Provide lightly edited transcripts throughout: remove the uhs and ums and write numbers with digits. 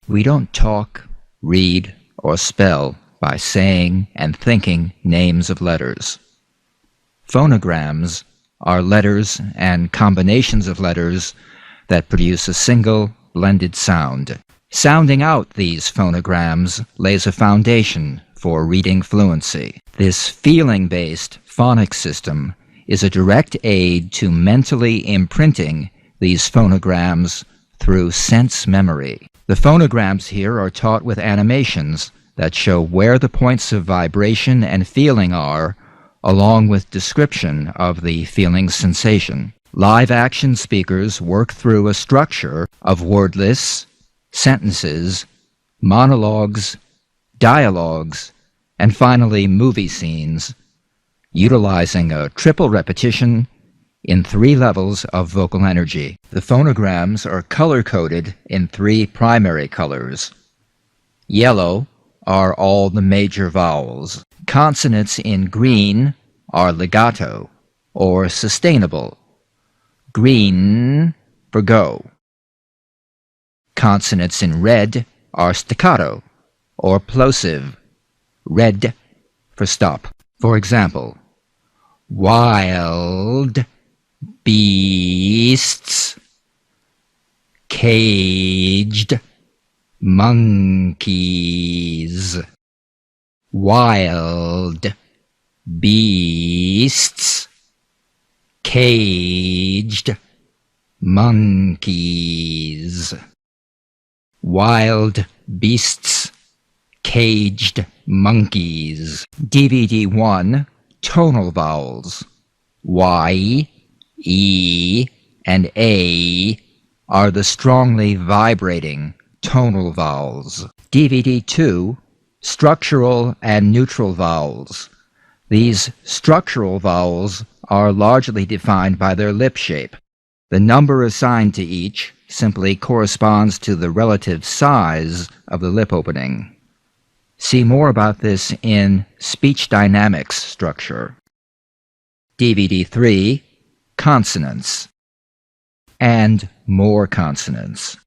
We don't talk, read, or spell by saying and thinking names of letters. Phonograms are letters and combinations of letters that produce a single, blended sound. Sounding out these phonograms lays a foundation for reading fluency. This feeling-based phonics system is a direct aid to mentally imprinting these phonograms through sense memory. The phonograms here are taught with animations that show where the points of vibration and feeling are, along with description of the feeling sensation. Live action speakers work through a structure of word lists, sentences, monologues, dialogues, and finally movie scenes, utilizing a triple repetition in 3 levels of vocal energy. The phonograms are color-coded in 3 primary colors. Yellow are all the major vowels. Consonants in green are legato, or sustainable. Green for go. Consonants in red are staccato, or plosive. Red for stop. For example, wild beasts, caged monkeys. Wild beasts, caged monkeys. Wild beasts, caged monkeys. DVD1, tonal vowels. Y, E, and A are the strongly vibrating tonal vowels. DVD2, structural and neutral vowels. These structural vowels are largely defined by their lip shape. The number assigned to each simply corresponds to the relative size of the lip opening. See more about this in speech dynamics structure. DVD3, consonants, and more consonants.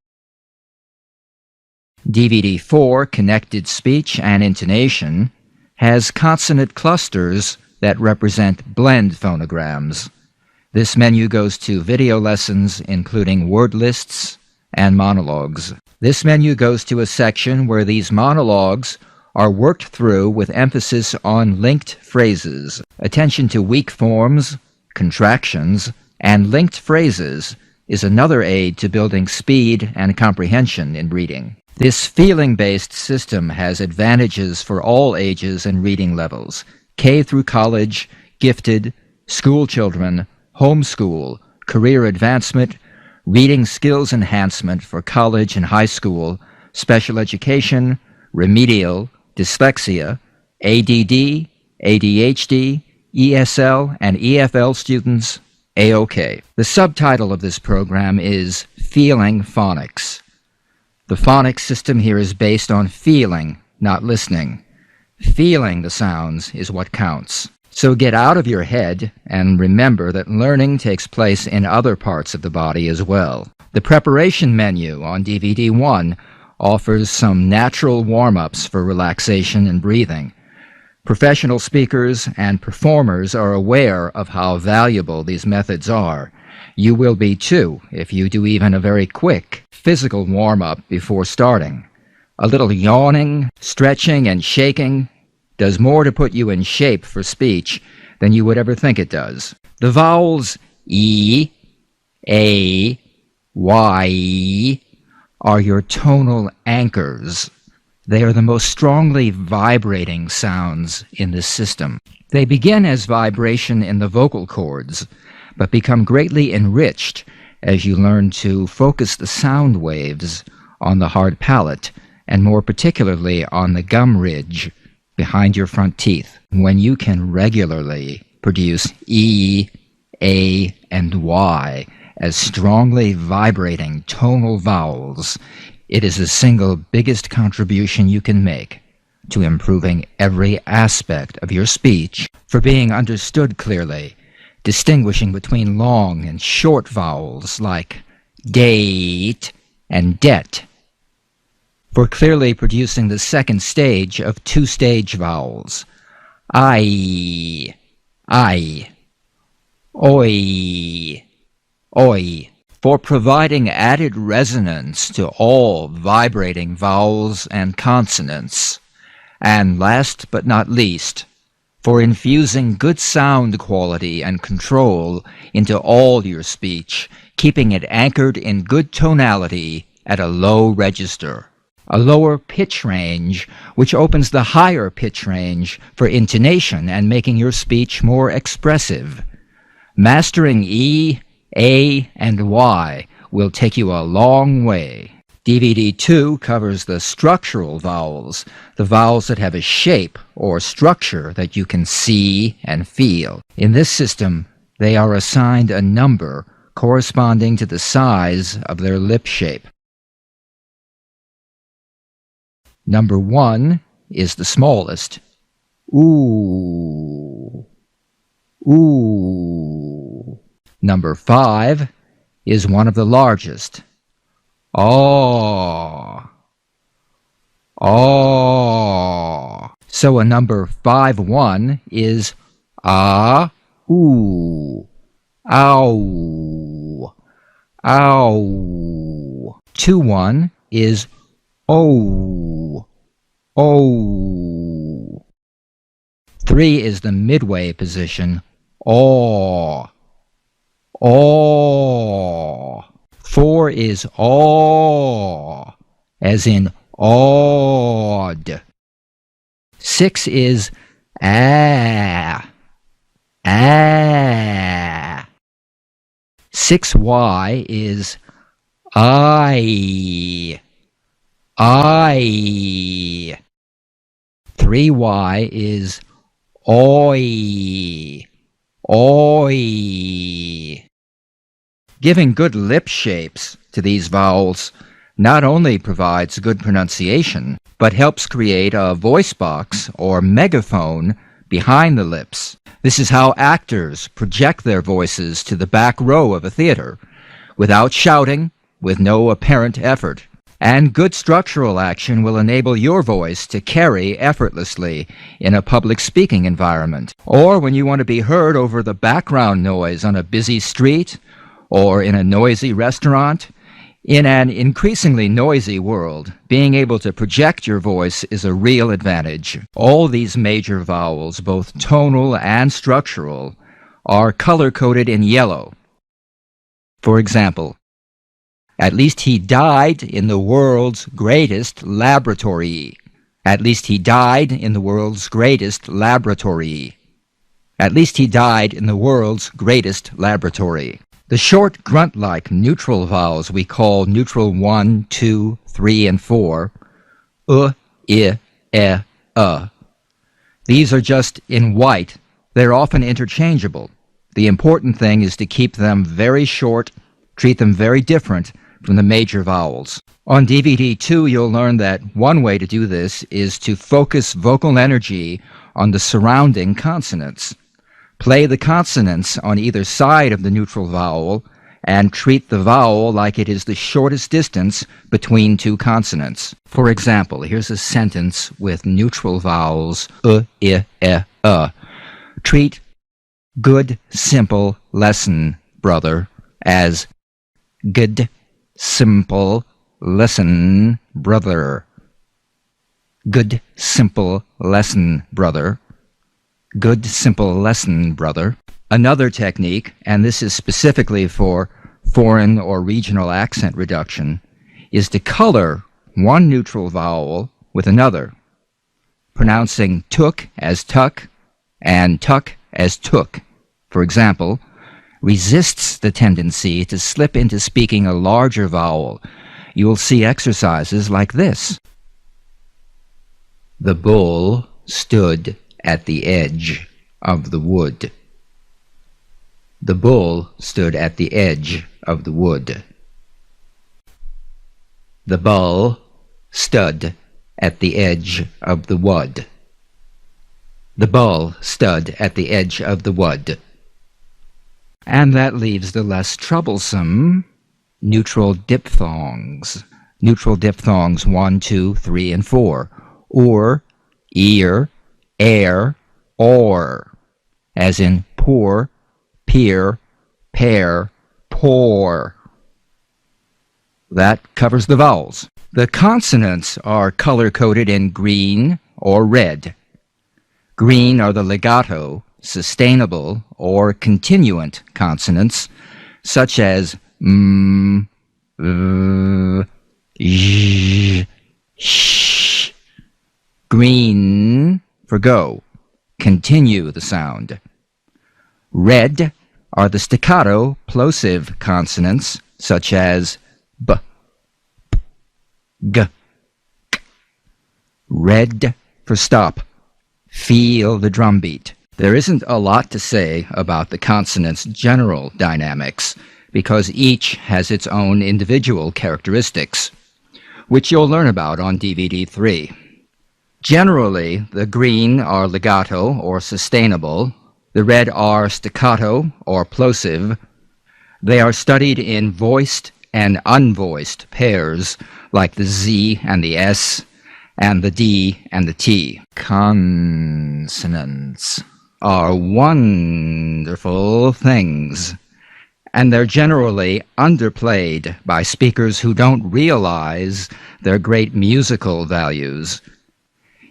DVD4, connected speech and intonation, has consonant clusters that represent blend phonograms. This menu goes to video lessons including word lists and monologues. This menu goes to a section where these monologues are worked through with emphasis on linked phrases. Attention to weak forms, contractions, and linked phrases is another aid to building speed and comprehension in reading. This feeling-based system has advantages for all ages and reading levels: K through college, gifted, school children, homeschool, career advancement, reading skills enhancement for college and high school, special education, remedial, dyslexia, ADD, ADHD, ESL, and EFL students, A-OK. The subtitle of this program is Feeling Phonics. The phonics system here is based on feeling, not listening. Feeling the sounds is what counts. So get out of your head and remember that learning takes place in other parts of the body as well. The preparation menu on DVD1 offers some natural warm-ups for relaxation and breathing. Professional speakers and performers are aware of how valuable these methods are. You will be too if you do even a very quick physical warm-up before starting. A little yawning, stretching, and shaking does more to put you in shape for speech than you would ever think it does. The vowels E, A, Y are your tonal anchors. They are the most strongly vibrating sounds in this system. They begin as vibration in the vocal cords, but become greatly enriched as you learn to focus the sound waves on the hard palate, and more particularly on the gum ridge behind your front teeth. When you can regularly produce E, A, and Y as strongly vibrating tonal vowels, it is the single biggest contribution you can make to improving every aspect of your speech, for being understood clearly, distinguishing between long and short vowels like date and det, for clearly producing the second stage of two-stage vowels. I, oi, oi, for providing added resonance to all vibrating vowels and consonants. And last but not least, for infusing good sound quality and control into all your speech, keeping it anchored in good tonality at a low register. A lower pitch range, which opens the higher pitch range for intonation and making your speech more expressive. Mastering E, A, and Y will take you a long way. DVD 2 covers the structural vowels, the vowels that have a shape or structure that you can see and feel. In this system, they are assigned a number corresponding to the size of their lip shape. Number 1 is the smallest. Ooh. Ooh. Number 5 is one of the largest. Aw. Aw. So a number 5-1 is ah, ooh, ow, ow. 2-1 is oh, oh. 3 is the midway position, aw, aw. 4 is aw, as in awed. 6 is ah, ah. 6Y is I. 3Y is oi, oi. Giving good lip shapes to these vowels not only provides good pronunciation, but helps create a voice box or megaphone behind the lips. This is how actors project their voices to the back row of a theater, without shouting, with no apparent effort. And good structural action will enable your voice to carry effortlessly in a public speaking environment, or when you want to be heard over the background noise on a busy street, or in a noisy restaurant. In an increasingly noisy world, being able to project your voice is a real advantage. All these major vowels, both tonal and structural, are color-coded in yellow. For example, at least he died in the world's greatest laboratory. At least he died in the world's greatest laboratory. At least he died in the world's greatest laboratory. The short grunt-like neutral vowels we call neutral 1, 2, 3, and 4, I, e, These are just in white. They're often interchangeable. The important thing is to keep them very short, treat them very different from the major vowels. On DVD 2, you'll learn that one way to do this is to focus vocal energy on the surrounding consonants. Play the consonants on either side of the neutral vowel and treat the vowel like it is the shortest distance between two consonants. For example, here's a sentence with neutral vowels I, Treat good, simple lesson, brother, as good, simple lesson, brother. Good, simple lesson, brother. Good, simple lesson, brother. Another technique, and this is specifically for foreign or regional accent reduction, is to color one neutral vowel with another, pronouncing took as tuck and tuck as took. For example, resists the tendency to slip into speaking a larger vowel. You will see exercises like this. The bull stood at the edge of the wood. The bull stood at the edge of the wood. The bull stood at the edge of the wood. The bull stood at the edge of the wood. And that leaves the less troublesome neutral diphthongs. neutral diphthongs 1, 2, 3, and 4, or, ear, air, or, as in poor, peer, pair, poor. That covers the vowels. The consonants are color-coded in green or red. Green are the legato, sustainable, or continuant consonants, such as m, j, sh. Green for go. Continue the sound. Red are the staccato, plosive consonants, such as b, p, g, k. Red for stop. Feel the drum beat. There isn't a lot to say about the consonants' general dynamics, because each has its own individual characteristics, which you'll learn about on DVD 3. Generally, the green are legato or sustainable, the red are staccato or plosive. They are studied in voiced and unvoiced pairs, like the Z and the S, and the D and the T. Consonants are wonderful things, and they're generally underplayed by speakers who don't realize their great musical values.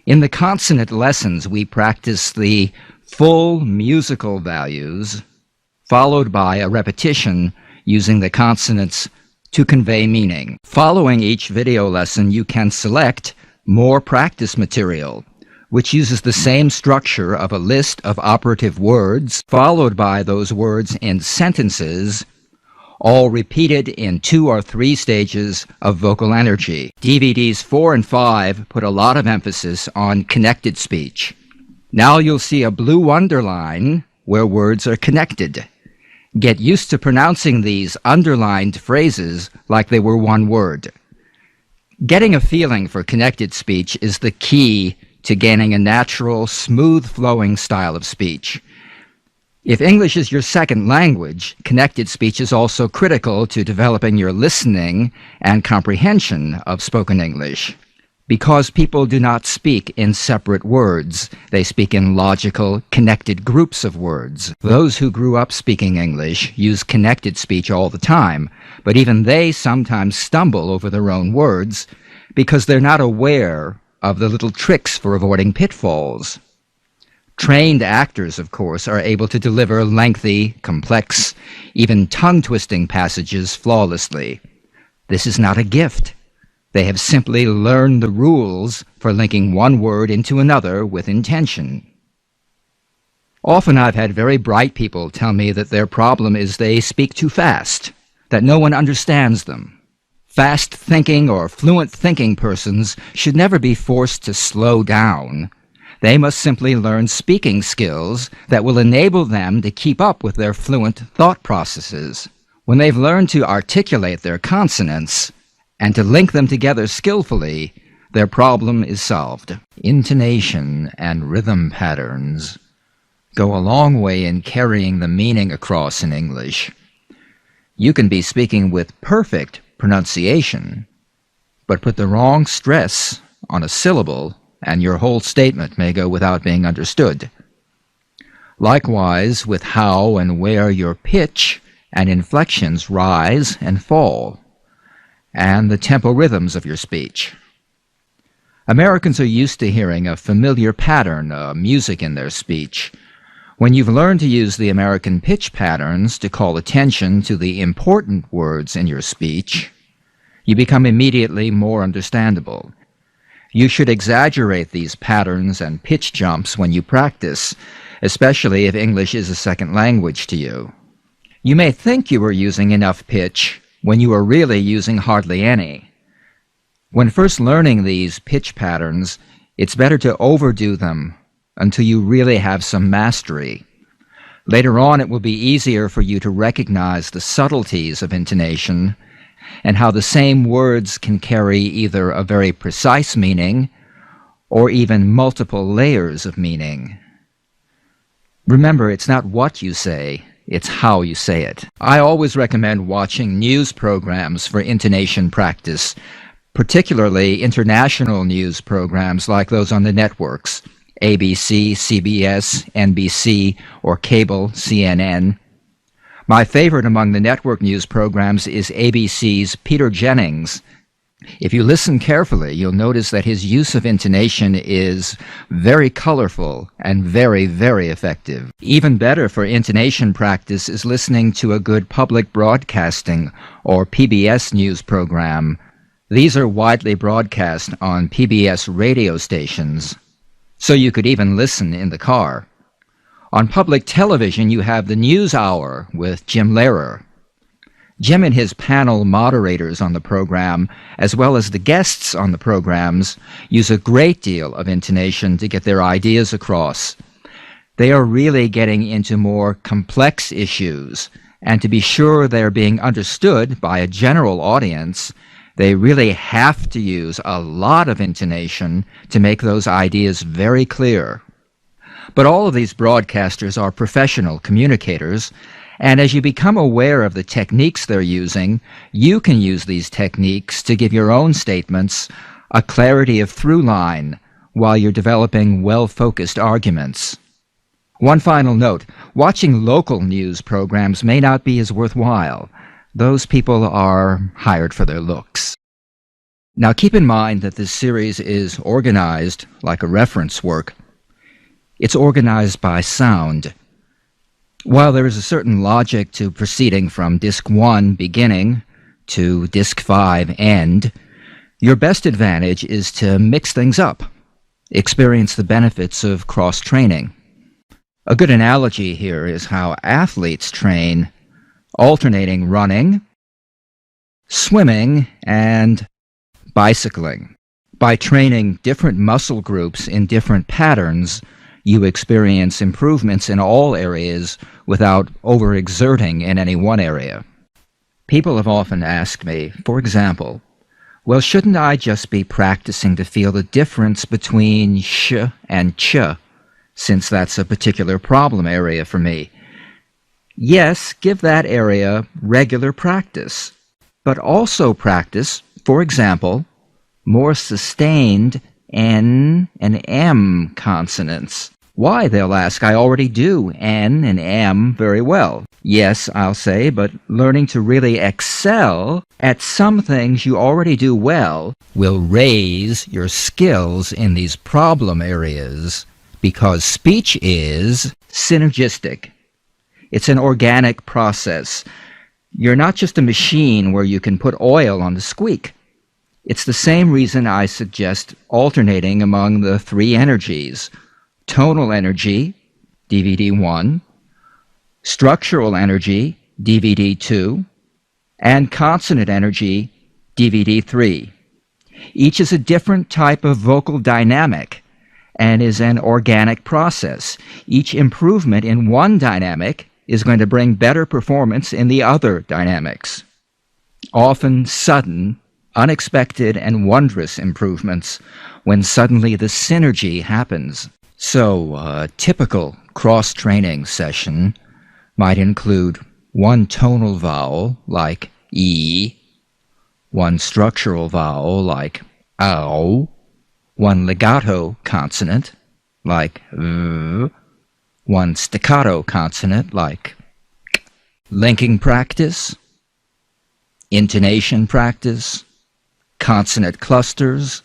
In the consonant lessons, we practice the full musical values, followed by a repetition using the consonants to convey meaning. Following each video lesson, you can select more practice material, which uses the same structure of a list of operative words, followed by those words in sentences, all repeated in 2 or 3 stages of vocal energy. DVDs 4 and 5 put a lot of emphasis on connected speech. Now you'll see a blue underline where words are connected. Get used to pronouncing these underlined phrases like they were one word. Getting a feeling for connected speech is the key to gaining a natural, smooth-flowing style of speech. If English is your second language, connected speech is also critical to developing your listening and comprehension of spoken English. Because people do not speak in separate words, they speak in logical, connected groups of words. Those who grew up speaking English use connected speech all the time, but even they sometimes stumble over their own words because they're not aware of the little tricks for avoiding pitfalls. Trained actors, of course, are able to deliver lengthy, complex, even tongue-twisting passages flawlessly. This is not a gift. They have simply learned the rules for linking one word into another with intention. Often I've had very bright people tell me that their problem is they speak too fast, that no one understands them. Fast-thinking or fluent-thinking persons should never be forced to slow down. They must simply learn speaking skills that will enable them to keep up with their fluent thought processes. When they've learned to articulate their consonants and to link them together skillfully, their problem is solved. Intonation and rhythm patterns go a long way in carrying the meaning across in English. You can be speaking with perfect pronunciation, but put the wrong stress on a syllable and your whole statement may go without being understood. Likewise with how and where your pitch and inflections rise and fall, and the tempo rhythms of your speech. Americans are used to hearing a familiar pattern of music in their speech. When you've learned to use the American pitch patterns to call attention to the important words in your speech, you become immediately more understandable. You should exaggerate these patterns and pitch jumps when you practice, especially if English is a second language to you. You may think you are using enough pitch when you are really using hardly any. When first learning these pitch patterns, it's better to overdo them until you really have some mastery. Later on, it will be easier for you to recognize the subtleties of intonation and how the same words can carry either a very precise meaning or even multiple layers of meaning. Remember, it's not what you say, it's how you say it. I always recommend watching news programs for intonation practice, particularly international news programs like those on the networks, ABC, CBS, NBC, or cable CNN. My favorite among the network news programs is ABC's Peter Jennings. If you listen carefully, you'll notice that his use of intonation is very colorful and very, very effective. Even better for intonation practice is listening to a good public broadcasting or PBS news program. These are widely broadcast on PBS radio stations, so you could even listen in the car. On public television, you have the News Hour with Jim Lehrer. Jim and his panel moderators on the program, as well as the guests on the programs, use a great deal of intonation to get their ideas across. They are really getting into more complex issues, and to be sure they're being understood by a general audience, they really have to use a lot of intonation to make those ideas very clear. But all of these broadcasters are professional communicators, and as you become aware of the techniques they're using, you can use these techniques to give your own statements a clarity of through line while you're developing well-focused arguments. One final note, watching local news programs may not be as worthwhile. Those people are hired for their looks. Now keep in mind that this series is organized like a reference work. It's organized by sound. While there is a certain logic to proceeding from Disc 1 beginning to Disc 5 end, your best advantage is to mix things up, experience the benefits of cross-training. A good analogy here is how athletes train, alternating running, swimming, and bicycling. By training different muscle groups in different patterns, you experience improvements in all areas without overexerting in any one area. People have often asked me, for example, well, shouldn't I just be practicing to feel the difference between sh and ch, since that's a particular problem area for me? Yes, give that area regular practice, but also practice, for example, more sustained N and M consonants. Why, they'll ask, I already do N and M very well. Yes, I'll say, but learning to really excel at some things you already do well will raise your skills in these problem areas, because speech is synergistic. It's an organic process. You're not just a machine where you can put oil on the squeak. It's the same reason I suggest alternating among the three energies: tonal energy, DVD1, structural energy, DVD2, and consonant energy, DVD3. Each is a different type of vocal dynamic and is an organic process. Each improvement in one dynamic is going to bring better performance in the other dynamics. Often sudden, unexpected, and wondrous improvements when suddenly the synergy happens. So, a typical cross-training session might include one tonal vowel, like E, one structural vowel, like ow, one legato consonant, like v, one staccato consonant, like k, linking practice, intonation practice, consonant clusters,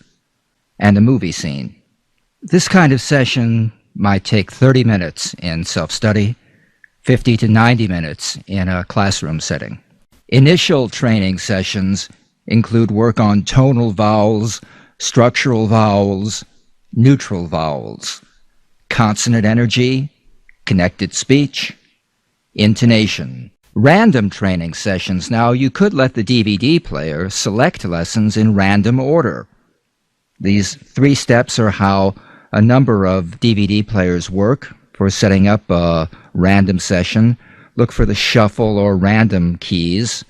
and a movie scene. This kind of session might take 30 minutes in self-study, 50 to 90 minutes in a classroom setting. Initial training sessions include work on tonal vowels, structural vowels, neutral vowels, consonant energy, connected speech, intonation. Random training sessions. Now, you could let the DVD player select lessons in random order. These 3 steps are how a number of DVD players work for setting up a random session. Look for the shuffle or random keys.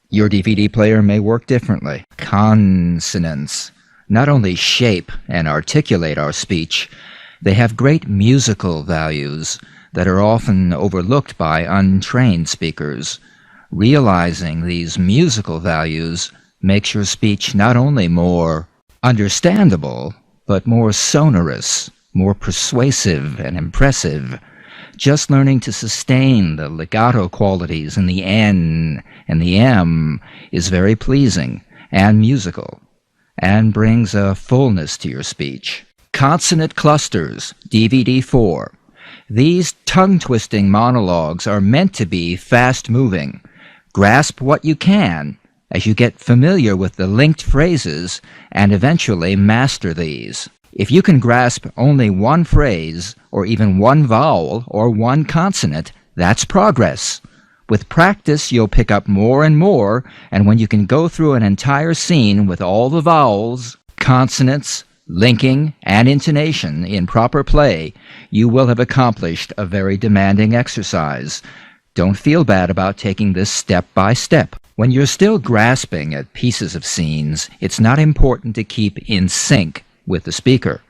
Your DVD player may work differently. Consonants not only shape and articulate our speech, they have great musical values that are often overlooked by untrained speakers. Realizing these musical values makes your speech not only more understandable, but more sonorous, more persuasive and impressive. Just learning to sustain the legato qualities in the N and the M is very pleasing and musical, and brings a fullness to your speech. Consonant clusters, DVD 4. These tongue-twisting monologues are meant to be fast-moving. Grasp what you can as you get familiar with the linked phrases and eventually master these. If you can grasp only one phrase, or even one vowel or one consonant, that's progress. With practice, you'll pick up more and more, and when you can go through an entire scene with all the vowels, consonants, linking, and intonation in proper play, you will have accomplished a very demanding exercise. Don't feel bad about taking this step by step. When you're still grasping at pieces of scenes, it's not important to keep in sync with the speaker.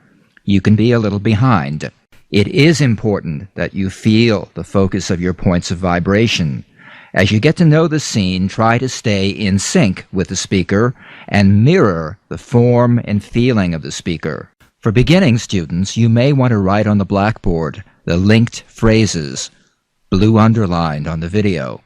You can be a little behind. It is important that you feel the focus of your points of vibration. As you get to know the scene, try to stay in sync with the speaker and mirror the form and feeling of the speaker. For beginning students, you may want to write on the blackboard the linked phrases, blue underlined on the video,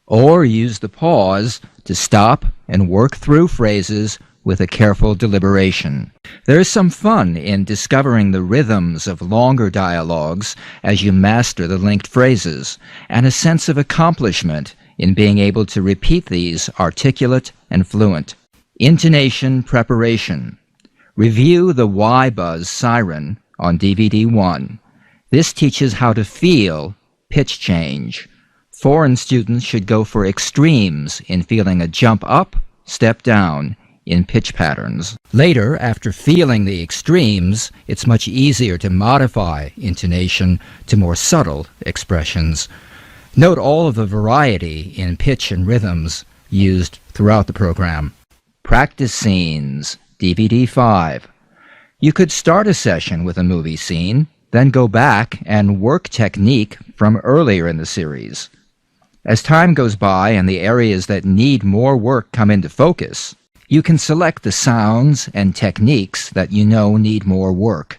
or use the pause to stop and work through phrases with a careful deliberation. There is some fun in discovering the rhythms of longer dialogues as you master the linked phrases, and a sense of accomplishment in being able to repeat these articulate and fluent. Intonation preparation. Review the Y-Buzz siren on DVD 1. This teaches how to feel pitch change. Foreign students should go for extremes in feeling a jump up, step down in pitch patterns. Later, after feeling the extremes, it's much easier to modify intonation to more subtle expressions. Note all of the variety in pitch and rhythms used throughout the program. Practice scenes, DVD 5. You could start a session with a movie scene, then go back and work technique from earlier in the series. As time goes by and the areas that need more work come into focus, you can select the sounds and techniques that you know need more work.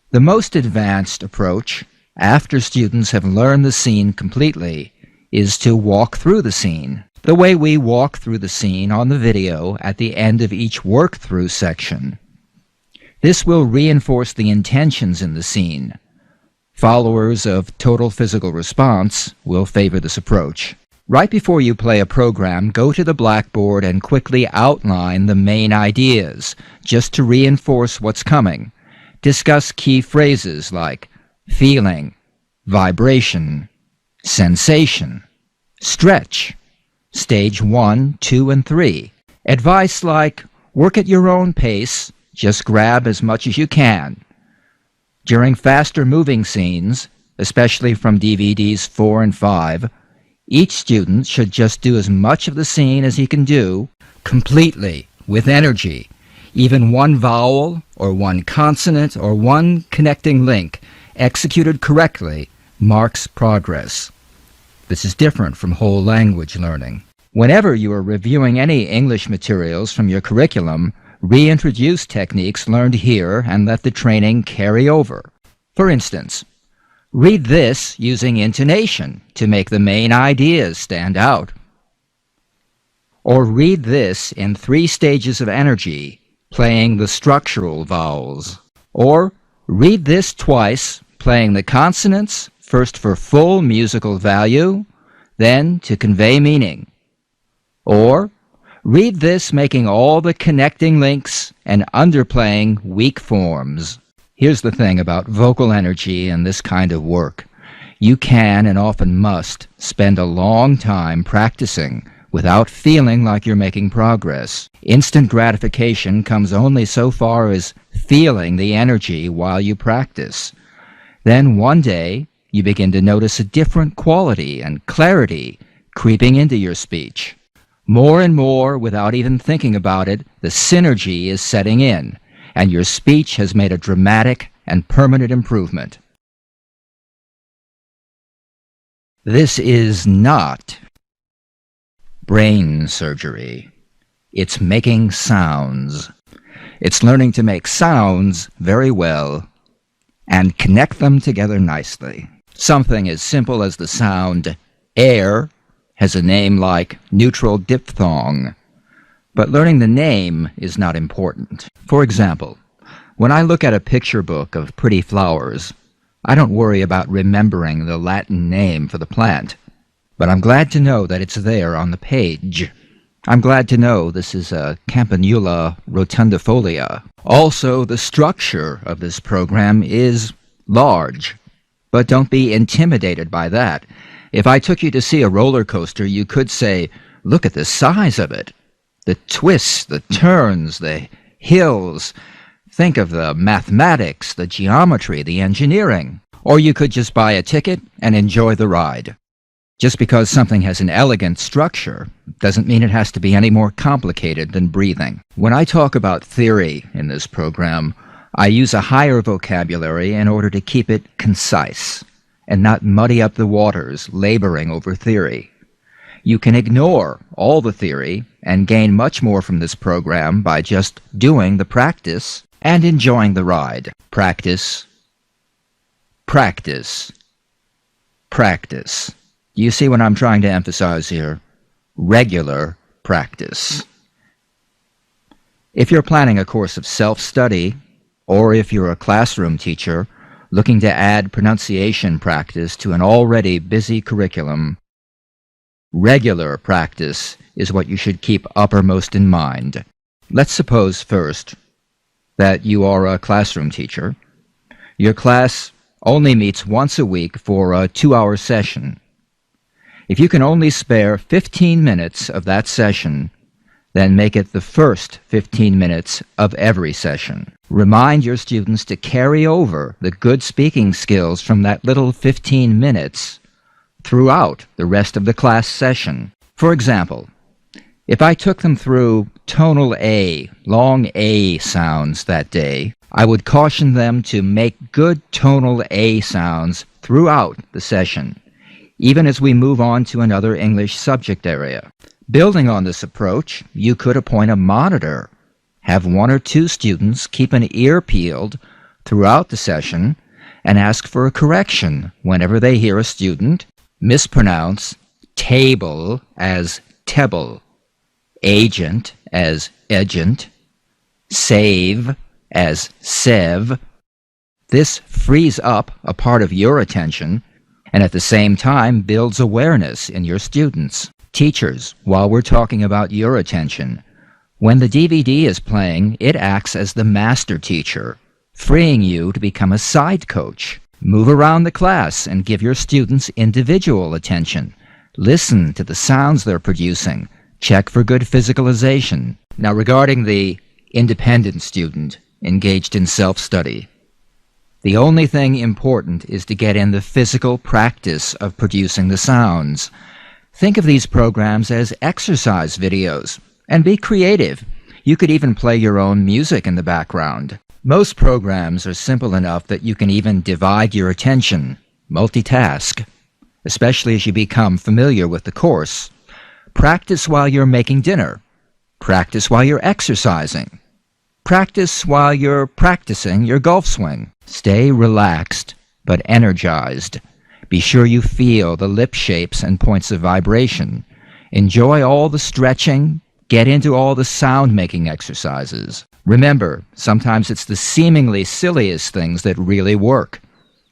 The most advanced approach, after students have learned the scene completely, is to walk through the scene, the way we walk through the scene on the video at the end of each work-through section. This will reinforce the intentions in the scene. Followers of total physical response will favor this approach. Right before you play a program, go to the blackboard and quickly outline the main ideas, just to reinforce what's coming. Discuss key phrases like feeling, vibration, sensation, stretch, stage 1, 2, and 3. Advice like, work at your own pace, just grab as much as you can. During faster moving scenes, especially from DVDs 4 and 5, each student should just do as much of the scene as he can do, completely, with energy. Even one vowel, or one consonant, or one connecting link, executed correctly, marks progress. This is different from whole language learning. Whenever you are reviewing any English materials from your curriculum, reintroduce techniques learned here and let the training carry over. For instance, read this using intonation to make the main ideas stand out. Or read this in 3 stages of energy, playing the structural vowels. Or read this twice, playing the consonants, first for full musical value, then to convey meaning. Or read this making all the connecting links and underplaying weak forms. Here's the thing about vocal energy and this kind of work. You can and often must spend a long time practicing without feeling like you're making progress. Instant gratification comes only so far as feeling the energy while you practice. Then one day, you begin to notice a different quality and clarity creeping into your speech. More and more, without even thinking about it, the synergy is setting in, and your speech has made a dramatic and permanent improvement. This is not brain surgery. It's making sounds. It's learning to make sounds very well and connect them together nicely. Something as simple as the sound air has a name like neutral diphthong, but learning the name is not important. For example, when I look at a picture book of pretty flowers, I don't worry about remembering the Latin name for the plant, but I'm glad to know that it's there on the page. I'm glad to know this is a Campanula rotundifolia. Also, the structure of this program is large, but don't be intimidated by that. If I took you to see a roller coaster, you could say, look at the size of it. The twists, the turns, the hills. Think of the mathematics, the geometry, the engineering. Or you could just buy a ticket and enjoy the ride. Just because something has an elegant structure doesn't mean it has to be any more complicated than breathing. When I talk about theory in this program, I use a higher vocabulary in order to keep it concise and not muddy up the waters laboring over theory. You can ignore all the theory and gain much more from this program by just doing the practice and enjoying the ride. Practice, practice, practice. Do you see what I'm trying to emphasize here? Regular practice. If you're planning a course of self-study, or if you're a classroom teacher looking to add pronunciation practice to an already busy curriculum, regular practice is what you should keep uppermost in mind. Let's suppose first that you are a classroom teacher. Your class only meets once a week for a 2-hour session. If you can only spare 15 minutes of that session, then make it the first 15 minutes of every session. Remind your students to carry over the good speaking skills from that little 15 minutes throughout the rest of the class session. For example, if I took them through tonal A, long A sounds that day, I would caution them to make good tonal A sounds throughout the session, even as we move on to another English subject area. Building on this approach, you could appoint a monitor. Have 1 or 2 students keep an ear peeled throughout the session and ask for a correction whenever they hear a student mispronounce table as tebble, agent as agent, save as sev. This frees up a part of your attention and at the same time builds awareness in your students. Teachers, while we're talking about your attention, when the DVD is playing, it acts as the master teacher, freeing you to become a side coach. Move around the class and give your students individual attention. Listen to the sounds they're producing. Check for good physicalization. Now, regarding the independent student engaged in self-study, the only thing important is to get in the physical practice of producing the sounds. Think of these programs as exercise videos, and be creative. You could even play your own music in the background. Most programs are simple enough that you can even divide your attention, multitask, especially as you become familiar with the course. Practice while you're making dinner. Practice while you're exercising. Practice while you're practicing your golf swing. Stay relaxed, but energized. Be sure you feel the lip shapes and points of vibration. Enjoy all the stretching. Get into all the sound-making exercises. Remember, sometimes it's the seemingly silliest things that really work.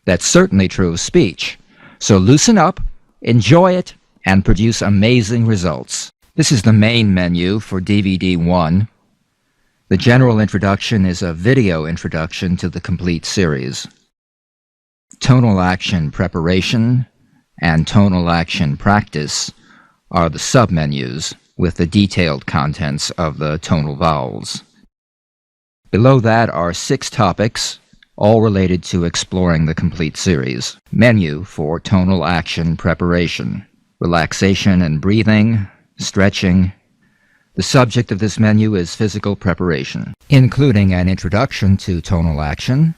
That's certainly true of speech. So loosen up, enjoy it, and produce amazing results. This is the main menu for DVD 1. The general introduction is a video introduction to the complete series. Tonal action preparation and tonal action practice are the submenus with the detailed contents of the tonal vowels. Below that are 6 topics, all related to exploring the complete series. Menu for tonal action preparation: relaxation and breathing, stretching. The subject of this menu is physical preparation, including an introduction to tonal action.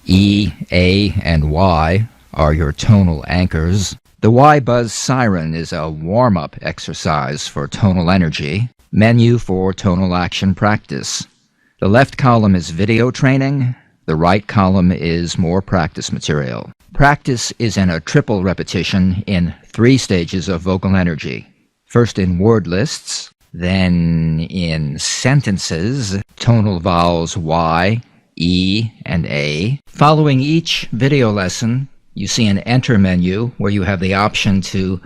E, A, and Y are your tonal anchors. The Y buzz siren is a warm-up exercise for tonal energy. Menu for tonal action practice. The left column is video training. The right column is more practice material. Practice is in a triple repetition in 3 stages of vocal energy. First in word lists, then in sentences, tonal vowels Y, E, and A. Following each video lesson, you see an Enter menu where you have the option to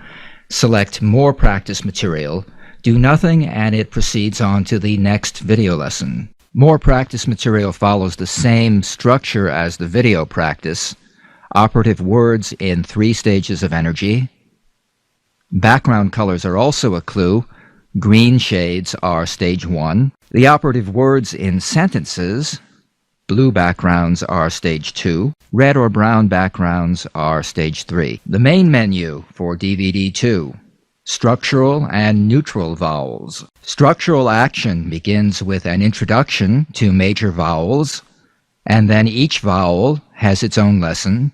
select more practice material, do nothing, and it proceeds on to the next video lesson. More practice material follows the same structure as the video practice. Operative words in 3 stages of energy. Background colors are also a clue. Green shades are stage 1. The operative words in sentences, blue backgrounds are stage 2. Red or brown backgrounds are stage 3. The main menu for DVD 2. Structural and neutral vowels. Structural action begins with an introduction to major vowels, and then each vowel has its own lesson,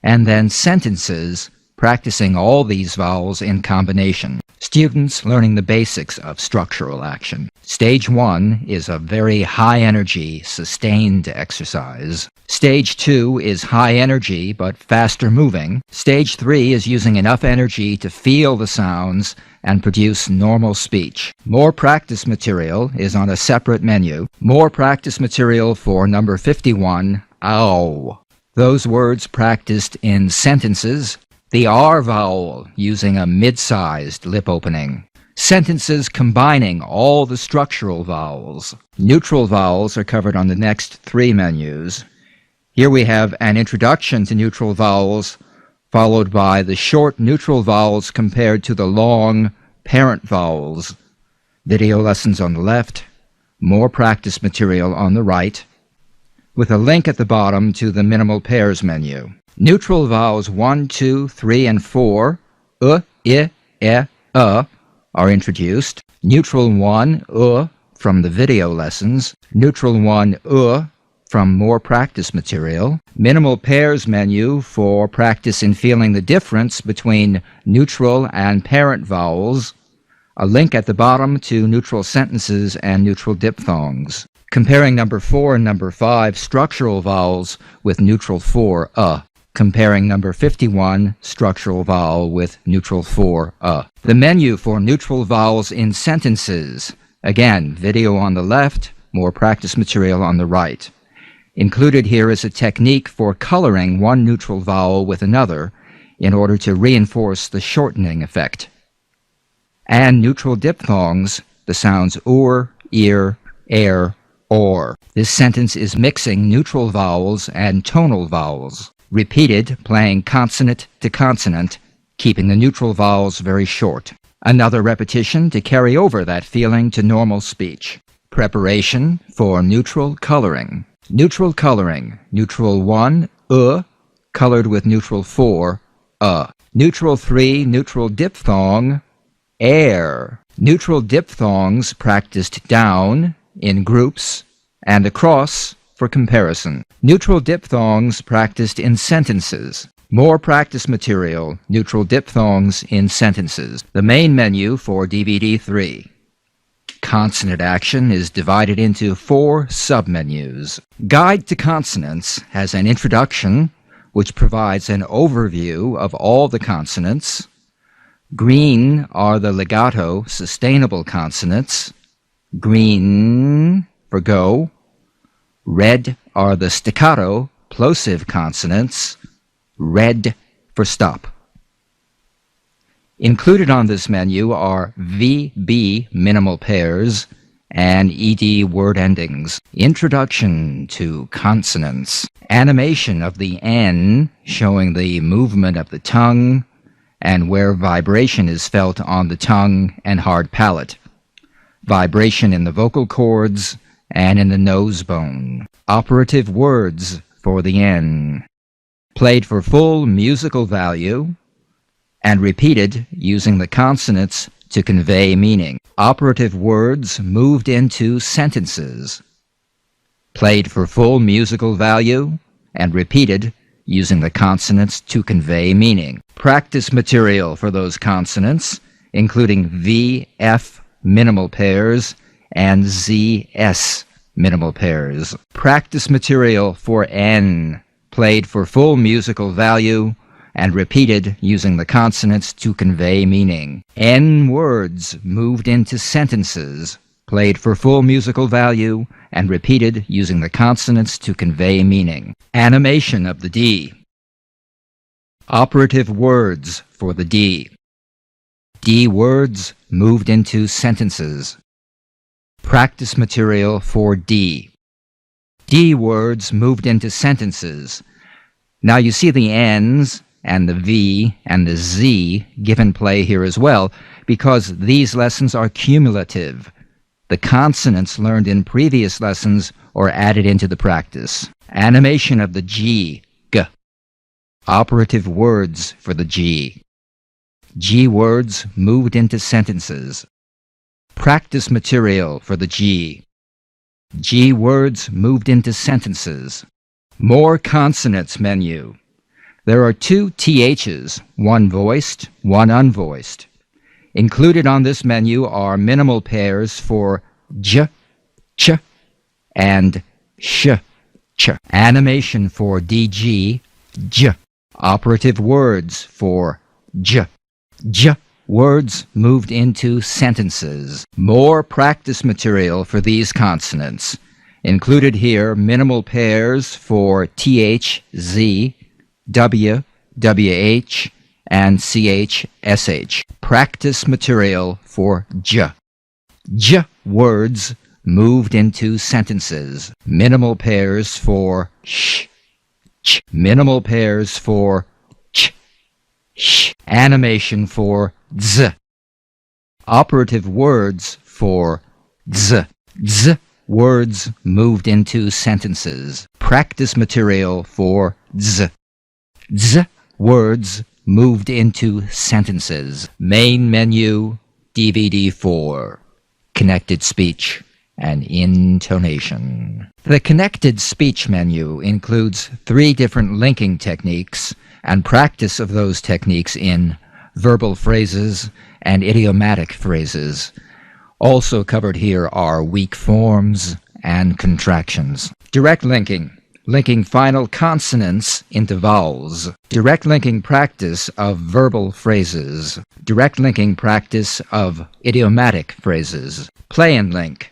and then sentences practicing all these vowels in combination. Students learning the basics of structural action. Stage 1 is a very high-energy, sustained exercise. Stage 2 is high energy but faster moving. Stage 3 is using enough energy to feel the sounds and produce normal speech. More practice material is on a separate menu. More practice material for number 51, ow. Those words practiced in sentences. The R vowel using a mid-sized lip opening. Sentences combining all the structural vowels. Neutral vowels are covered on the next 3 menus. Here we have an introduction to neutral vowels, followed by the short neutral vowels compared to the long parent vowels. Video lessons on the left, more practice material on the right, with a link at the bottom to the minimal pairs menu. Neutral vowels 1, 2, 3, and 4, I, are introduced. Neutral 1, from the video lessons. Neutral 1, from more practice material. Minimal pairs menu for practice in feeling the difference between neutral and parent vowels. A link at the bottom to neutral sentences and neutral diphthongs. Comparing number 4 and number 5 structural vowels with neutral 4, Comparing number 51 structural vowel with neutral 4, The menu for neutral vowels in sentences. Again, video on the left, more practice material on the right. Included here is a technique for coloring one neutral vowel with another in order to reinforce the shortening effect. And neutral diphthongs, the sounds ear, air, or. This sentence is mixing neutral vowels and tonal vowels. Repeated, playing consonant to consonant, keeping the neutral vowels very short. Another repetition to carry over that feeling to normal speech. Preparation for neutral coloring. Neutral coloring. Neutral 1, colored with neutral 4, Neutral 3, neutral diphthong, air. Neutral diphthongs practiced down, in groups, and across, for comparison. Neutral diphthongs practiced in sentences. More practice material, neutral diphthongs in sentences. The main menu for DVD 3. Consonant action is divided into 4 submenus. Guide to Consonants has an introduction, which provides an overview of all the consonants. Green are the legato, sustainable consonants. Green for go. Red are the staccato, plosive consonants. Red for stop. Included on this menu are VB minimal pairs and ED word endings. Introduction to consonants. Animation of the N, showing the movement of the tongue and where vibration is felt on the tongue and hard palate. Vibration in the vocal cords and in the nose bone. Operative words for the N. Played for full musical value and repeated using the consonants to convey meaning. Operative words moved into sentences. Played for full musical value and repeated using the consonants to convey meaning. Practice material for those consonants, including V, F, minimal pairs, and ZS minimal pairs. Practice material for N, played for full musical value and repeated using the consonants to convey meaning. N words moved into sentences, played for full musical value and repeated using the consonants to convey meaning. Animation of the D. Operative words for the D. D words moved into sentences. Practice material for D. D words moved into sentences. Now you see the N's and the V and the Z given play here as well, because these lessons are cumulative. The consonants learned in previous lessons are added into the practice. Animation of the G. G. Operative words for the G. G words moved into sentences. Practice material for the G. G words moved into sentences. More consonants menu. There are 2 THs, one voiced, one unvoiced. Included on this menu are minimal pairs for J, Ch, and Sh, Ch. Animation for DG, J. Operative words for J. J words moved into sentences. More practice material for these consonants. Included here minimal pairs for TH, Z, W, WH, and CH, SH. Practice material for J. J words moved into sentences. Minimal pairs for sh, ch. Minimal pairs for ch, sh. Animation for z. Operative words for z. Z words moved into sentences. Practice material for z. Z words moved into sentences. Main menu, DVD 4. Connected speech and intonation. The connected speech menu includes 3 different linking techniques and practice of those techniques in verbal phrases and idiomatic phrases. Also covered here are weak forms and contractions. Direct linking. Linking final consonants into vowels. Direct linking practice of verbal phrases. Direct linking practice of idiomatic phrases. Play and link.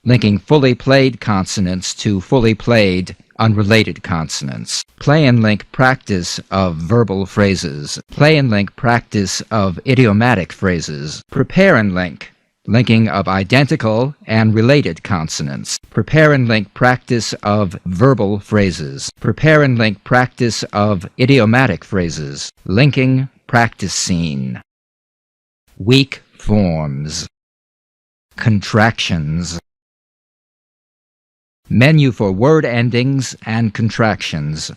Linking fully played consonants to fully played unrelated consonants. Play and link practice of verbal phrases. Play and link practice of idiomatic phrases. Prepare and link. Linking of identical and related consonants. Prepare and link practice of verbal phrases. Prepare and link practice of idiomatic phrases. Linking practice scene. Weak forms. Contractions. Menu for word endings and contractions.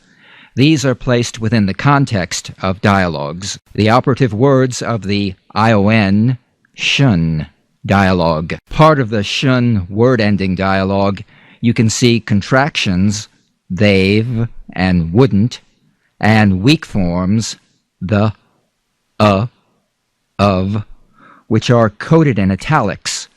These are placed within the context of dialogues. The operative words of the ION, shun, dialogue. Part of the shun word-ending dialogue, you can see contractions, they've and wouldn't, and weak forms, the, of, which are coded in italics.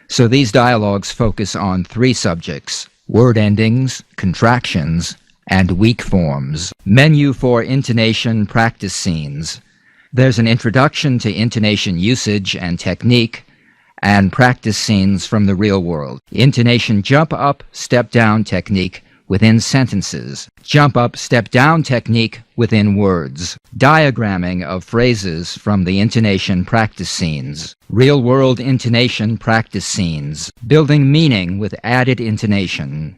So these dialogues focus on 3 subjects: word endings, contractions, and weak forms. Menu for intonation practice scenes. There's an introduction to intonation usage and technique, and practice scenes from the real world. Intonation jump up, step down technique within sentences. Jump up, step down technique within words. Diagramming of phrases from the intonation practice scenes. Real world intonation practice scenes. Building meaning with added intonation.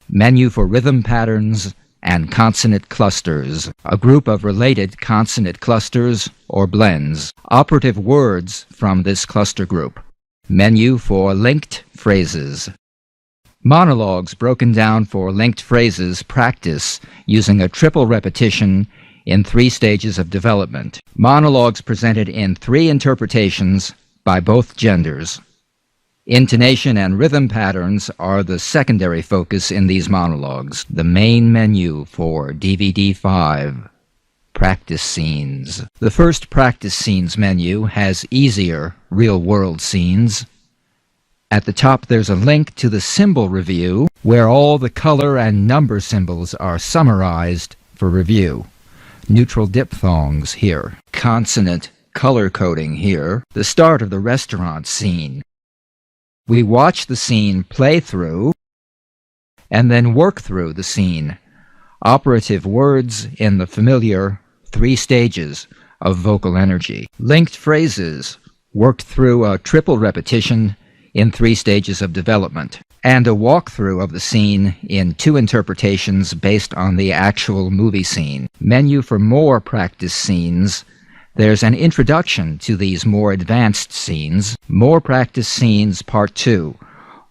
Menu for rhythm patterns and consonant clusters. A group of related consonant clusters or blends. Operative words from this cluster group. Menu for linked phrases. Monologues broken down for linked phrases practice using a triple repetition in 3 stages of development. Monologues presented in 3 interpretations by both genders. Intonation and rhythm patterns are the secondary focus in these monologues. The main menu for DVD 5. practice scenes. The first practice scenes menu has easier real-world scenes. At the top there's a link to the symbol review where all the color and number symbols are summarized for review. Neutral diphthongs here. Consonant color coding here. The start of the restaurant scene. We watch the scene play through and then work through the scene. Operative words in the familiar 3 stages of vocal energy. Linked phrases worked through a triple repetition in 3 stages of development, and a walkthrough of the scene in 2 interpretations based on the actual movie scene. Menu for more practice scenes. There's an introduction to these more advanced scenes. More practice scenes, part 2.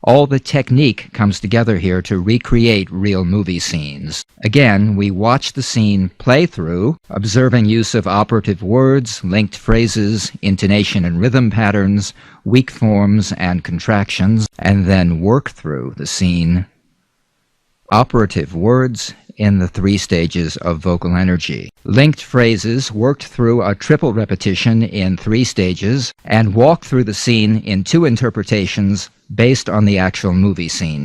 All the technique comes together here to recreate real movie scenes. Again, we watch the scene play through, observing use of operative words, linked phrases, intonation and rhythm patterns, weak forms and contractions, and then work through the scene. Operative words in the 3 stages of vocal energy. Linked phrases worked through a triple repetition in 3 stages, and walk through the scene in 2 interpretations based on the actual movie scene.